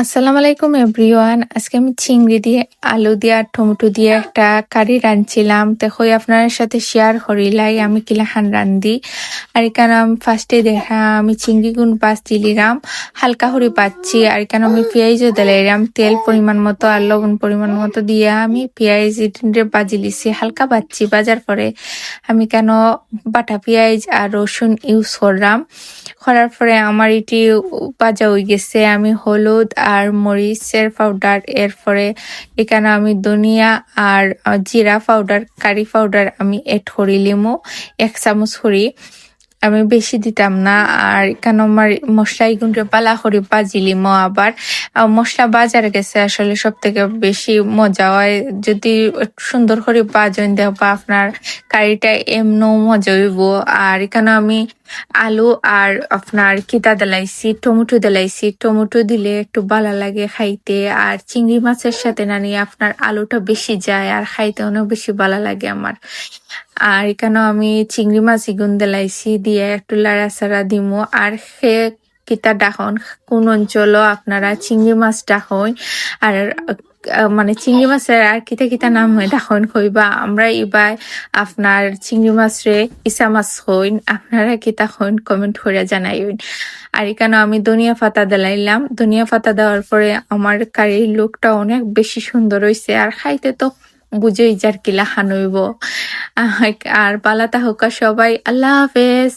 আসসালামু আলাইকুম এভরিওয়ান। আজকে আমি চিংড়ি দিয়ে, আলু দিয়ে আর টমেটো দিয়ে একটা কারি রাঁধছিলাম। দেখই আপনার সাথে শেয়ার করিলাই আমি কিলাখান রান্ধি। আর এখানে আমি ফার্স্টে দেখা আমি চিংড়ি গুণ পাঁচ দিলিরাম হালকা করে পাচ্ছি। আর এখানে আমি পেঁয়াজও দিলাম, তেল পরিমাণ মতো আর লবণ পরিমাণ মতো দিয়ে আমি পেঁয়াজ বাজি লিছি, হালকা বাচ্ছি। বাজার পরে আমি কেন বাটা পেঁয়াজ আর রসুন ইউজ করলাম। করার পরে আমার এটি ভাজা হয়ে গেছে। আমি হলুদ আর মরিচের পাউডার, এরপরে এখানে আমি ধনিয়া আর জিরা পাউডার, কারি পাউডার আমি এড করি লিমু 1 চামচ করি। আমি বেশি দিতাম না। আর এখানে আমার মশলা এগুলো পালা করে বাজিলিম। আবার মশলা বাজার গেছে আসলে সব থেকে বেশি মজা হয় যদি একটু সুন্দর করে বাজন দেওয়া, বা আপনার কারিটা এমনও মজা হইব। আর এখানে আমি আলু আর আপনার কিতা দিলাইছি, টমেটো দিলাইছি। টমেটো দিলে একটু ভালো লাগে খাইতে। আর চিংড়ি মাছের সাথে নানি আপনার আলুটা বেশি যায় আর খাইতে অনেক বেশি ভালো লাগে আমার। আর এখানে আমি চিংড়ি মাছ ইগুন দিলাইছি, দিয়ে একটু লাড়াচাড়া দিমু। আর সে কিতা ডাখন কোন অঞ্চল আপনারা চিংড়ি মাছ ডাখন, আর মানে চিংড়ি মাছের আর কিতা কিতা নাম হয় ডাখন কইবা। আমরা এবার আপনার চিংড়ি মাছ রে ইসা মাছ হইন, আপনারা কিতা হইন কমেন্ট করে জানাইন। আর এখানে আমি ধনিয়া পাতা দিলাইলাম। ধনিয়া পাতা দেওয়ার পরে আমার কারির লুকটা অনেক বেশি সুন্দর হয়েছে। আর খাইতে তো বুঝেই যার কিলা খান হইব। আর পালাতা হোকা সবাই, আল্লাহ হাফেজ।